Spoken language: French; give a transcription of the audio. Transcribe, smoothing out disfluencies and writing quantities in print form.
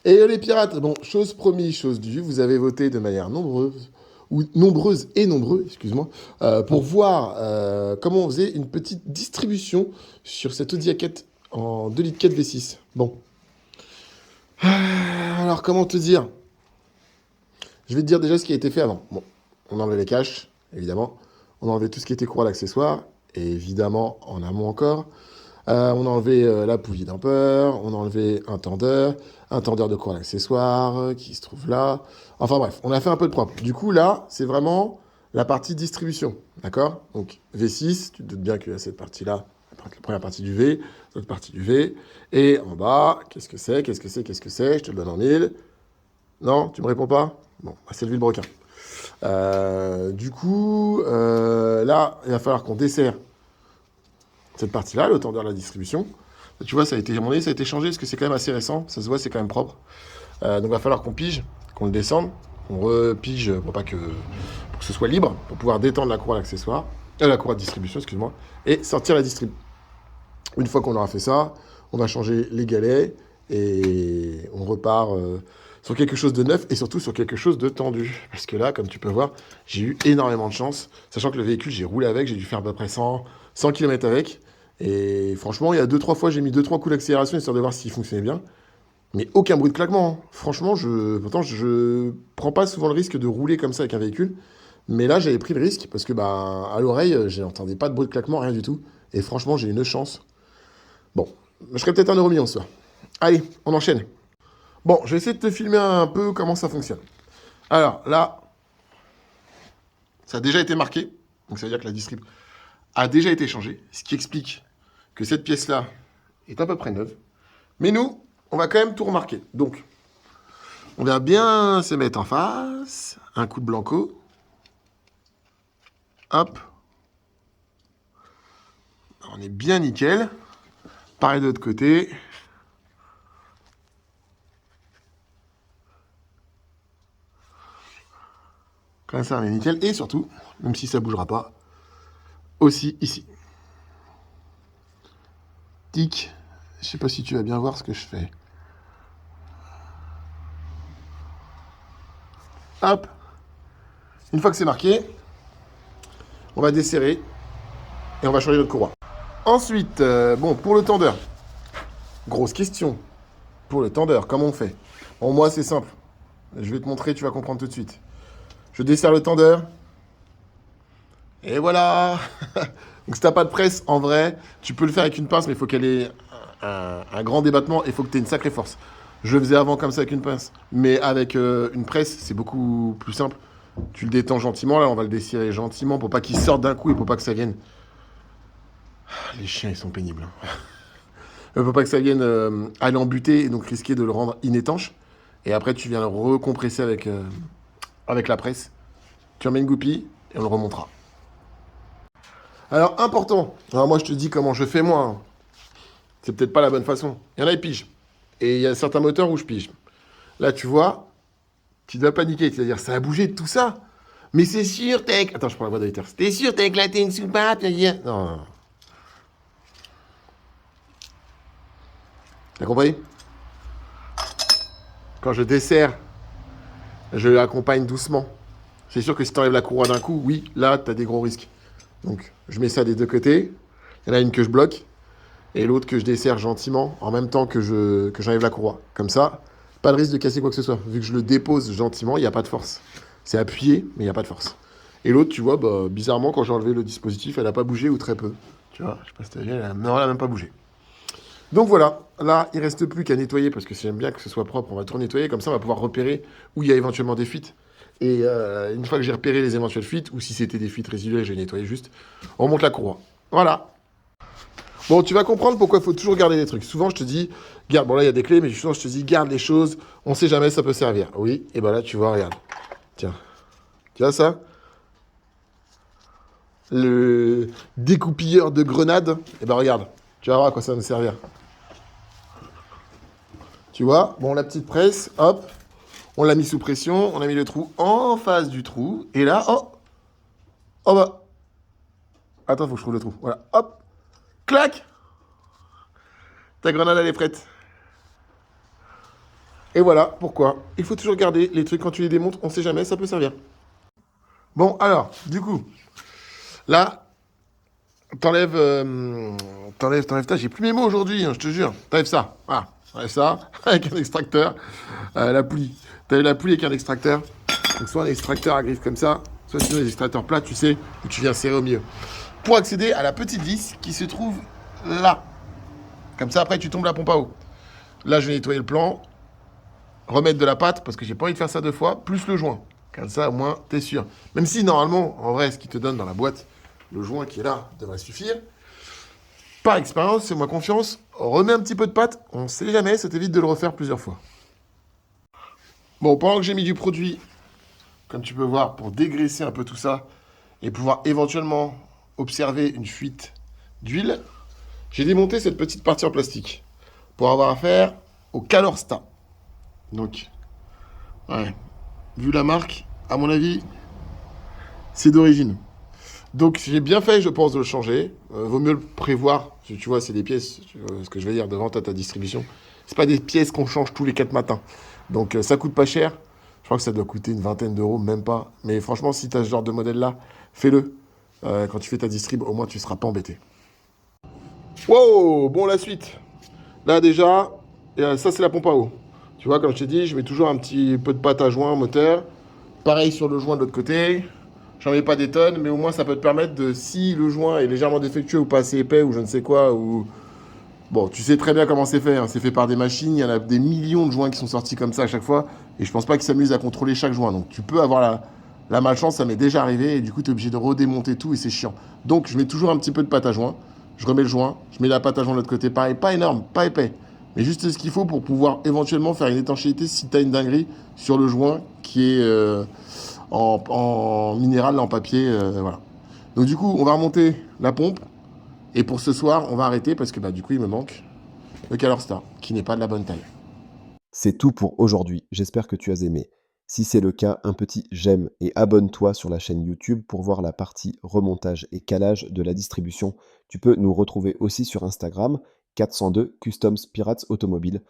Et les pirates, bon, chose promise, chose due, vous avez voté de manière nombreuse, ou nombreuse et nombreux, excuse-moi, pour voir comment on faisait une petite distribution sur cette Audi A4 en 2 litres 4 V6. Bon. Alors, comment te dire? Je vais te dire déjà ce qui a été fait avant. Bon, on a enlevé les caches, évidemment. On a enlevé tout ce qui était courroie d'accessoires, et évidemment, en amont encore. On a enlevé la poulie damper, on a enlevé un tendeur de courroie d'accessoires qui se trouve là. Enfin bref, on a fait un peu de propre. Du coup, là, c'est vraiment la partie distribution. D'accord? Donc, V6, tu te doutes bien qu'il y a cette partie-là, la première partie du V, l'autre partie du V. Et en bas, qu'est-ce que c'est? Qu'est-ce que c'est? Qu'est-ce que c'est? Je te le donne en mille. Non, tu me réponds pas? Bon, bah, c'est le vilebrequin. Là, il va falloir qu'on dessert cette partie-là, le tendeur de la distribution. Tu vois, ça a été, à mon avis, ça a été changé parce que c'est quand même assez récent. Ça se voit, c'est quand même propre. Donc, il va falloir qu'on pige, qu'on le descende, qu'on repige pour que ce soit libre, pour pouvoir détendre la courroie d'accessoire, la courroie de distribution, excuse-moi, et sortir la distrib. Une fois qu'on aura fait ça, on va changer les galets et on repart sur quelque chose de neuf et surtout sur quelque chose de tendu. Parce que là, comme tu peux voir, j'ai eu énormément de chance, sachant que le véhicule, j'ai roulé avec, j'ai dû faire à peu près 100 km avec. Et franchement, il y a 2-3 fois, j'ai mis 2-3 coups d'accélération histoire de voir s'il fonctionnait bien. Mais aucun bruit de claquement, hein. Franchement, pourtant, je prends pas souvent le risque de rouler comme ça avec un véhicule. Mais là, j'avais pris le risque parce que, bah, à l'oreille, j'entendais pas de bruit de claquement, rien du tout. Et franchement, j'ai une chance. Bon, je serais peut-être 1 € million ce soir. Allez, on enchaîne. Bon, je vais essayer de te filmer un peu comment ça fonctionne. Alors là, ça a déjà été marqué. Donc ça veut dire que la distrib a déjà été changée. Ce qui explique que cette pièce-là est à peu près neuve. Mais nous, on va quand même tout remarquer. Donc, on va bien se mettre en face. Un coup de blanco. Hop. On est bien nickel. Pareil de l'autre côté. Comme ça, on est nickel. Et surtout, même si ça ne bougera pas, aussi ici. Tic. Je sais pas si tu vas bien voir ce que je fais. Hop. Une fois que c'est marqué, on va desserrer et on va changer notre courroie. Ensuite, bon, pour le tendeur, grosse question. Pour le tendeur, comment on fait? Bon, moi, c'est simple. Je vais te montrer, tu vas comprendre tout de suite. Je desserre le tendeur. Et voilà. Donc, si t'as pas de presse, en vrai, tu peux le faire avec une pince, mais il faut qu'elle ait un grand débattement et il faut que tu aies une sacrée force. Je le faisais avant comme ça avec une pince. Mais avec une presse, c'est beaucoup plus simple. Tu le détends gentiment. Là, on va le desserrer gentiment pour pas qu'il sorte d'un coup et pour pas que ça vienne. Les chiens, ils sont pénibles, hein. Pour pas que ça vienne aller en butée et donc risquer de le rendre inétanche. Et après, tu viens le recompresser avec la presse. Tu remets une goupille et on le remontera. Alors, important. Alors, moi, je te dis comment je fais, moi, hein. C'est peut-être pas la bonne façon. Il y en a, ils pigent. Et il y a certains moteurs où je pige. Là, tu vois, tu dois paniquer. C'est-à-dire, ça a bougé de tout ça. Mais c'est sûr, t'es... Attends, je prends la voix d'éditeur. T'es sûr, t'as éclaté une soupape? Non, non, non. T'as compris? Quand je desserre, je l'accompagne doucement. C'est sûr que si tu enlèves la courroie d'un coup, oui, là, tu as des gros risques. Donc, je mets ça des deux côtés. Il y en a une que je bloque et l'autre que je desserre gentiment en même temps que j'enlève la courroie. Comme ça, pas de risque de casser quoi que ce soit. Vu que je le dépose gentiment, il n'y a pas de force. C'est appuyé, mais il n'y a pas de force. Et l'autre, tu vois, bah, bizarrement, quand j'ai enlevé le dispositif, elle n'a pas bougé ou très peu. Tu vois, je sais pas si t'as vu, non, elle n'a même pas bougé. Donc voilà, là, il reste plus qu'à nettoyer, parce que si j'aime bien que ce soit propre, on va tout nettoyer, comme ça on va pouvoir repérer où il y a éventuellement des fuites. Et une fois que j'ai repéré les éventuelles fuites, ou si c'était des fuites résiduelles, je vais nettoyer juste, on remonte la courroie. Voilà. Bon, tu vas comprendre pourquoi il faut toujours garder des trucs. Souvent, je te dis, garde, bon là, il y a des clés, mais souvent, je te dis, garde les choses, on sait jamais, ça peut servir. Oui, et ben là, tu vois, regarde. Tiens, tu vois ça? Le découpilleur de grenades, et ben regarde, tu vas voir à quoi ça va me servir. Tu vois? Bon, la petite presse, hop, on l'a mis sous pression, on a mis le trou en face du trou, et là, oh, oh bah, attends, faut que je trouve le trou. Voilà, hop, clac, ta grenade elle est prête. Et voilà pourquoi il faut toujours garder les trucs quand tu les démontes, on sait jamais, ça peut servir. Bon, alors, du coup, là, t'enlèves, t'enlèves, j'ai plus mes mots aujourd'hui, hein, je te jure. T'enlèves ça, voilà, t'enlèves ça, avec un extracteur, la poulie. T'enlèves la poulie avec un extracteur, donc soit un extracteur à griffe comme ça, soit sinon des extracteurs plats, tu sais, où tu viens serrer au milieu. Pour accéder à la petite vis qui se trouve là. Comme ça, après, tu tombes la pompe à eau. Là, je vais nettoyer le plan, remettre de la pâte, parce que j'ai pas envie de faire ça deux fois, plus le joint. Comme ça, au moins, t'es sûr. Même si, normalement, en vrai, ce qui te donne dans la boîte, le joint qui est là, devrait suffire. Par expérience, fais-moi confiance, remets un petit peu de pâte, on sait jamais, ça t'évite de le refaire plusieurs fois. Bon, pendant que j'ai mis du produit, comme tu peux voir, pour dégraisser un peu tout ça, et pouvoir éventuellement observer une fuite d'huile, j'ai démonté cette petite partie en plastique pour avoir affaire au Calorsta. Donc, ouais, vu la marque, à mon avis, c'est d'origine. Donc j'ai bien fait, je pense, de le changer. Vaut mieux le prévoir. Tu vois, c'est des pièces, tu vois ce que je veux dire, de vente à ta distribution. C'est pas des pièces qu'on change tous les 4 matins. Donc ça coûte pas cher. Je crois que ça doit coûter une vingtaine d'euros, même pas. Mais franchement, si tu as ce genre de modèle-là, fais-le. Quand tu fais ta distrib, au moins tu seras pas embêté. Wow, bon, la suite. Là déjà, ça c'est la pompe à eau. Tu vois, comme je t'ai dit, je mets toujours un petit peu de pâte à joint moteur. Pareil sur le joint de l'autre côté. J'en mets pas des tonnes, mais au moins ça peut te permettre de, si le joint est légèrement défectueux ou pas assez épais ou je ne sais quoi, ou... Bon, tu sais très bien comment c'est fait, hein. C'est fait par des machines, il y en a des millions de joints qui sont sortis comme ça à chaque fois, et je pense pas qu'ils s'amusent à contrôler chaque joint. Donc tu peux avoir la malchance, ça m'est déjà arrivé, et du coup tu es obligé de redémonter tout, et c'est chiant. Donc je mets toujours un petit peu de pâte à joint, je remets le joint, je mets la pâte à joint de l'autre côté, pareil, pas énorme, pas épais, mais juste ce qu'il faut pour pouvoir éventuellement faire une étanchéité si tu as une dinguerie sur le joint qui est en minéral, en papier, voilà. Donc du coup, on va remonter la pompe. Et pour ce soir, on va arrêter parce que bah, du coup, il me manque le Calorstar, qui n'est pas de la bonne taille. C'est tout pour aujourd'hui, j'espère que tu as aimé. Si c'est le cas, un petit j'aime et abonne-toi sur la chaîne YouTube pour voir la partie remontage et calage de la distribution. Tu peux nous retrouver aussi sur Instagram, 402 Customs Pirates Automobiles.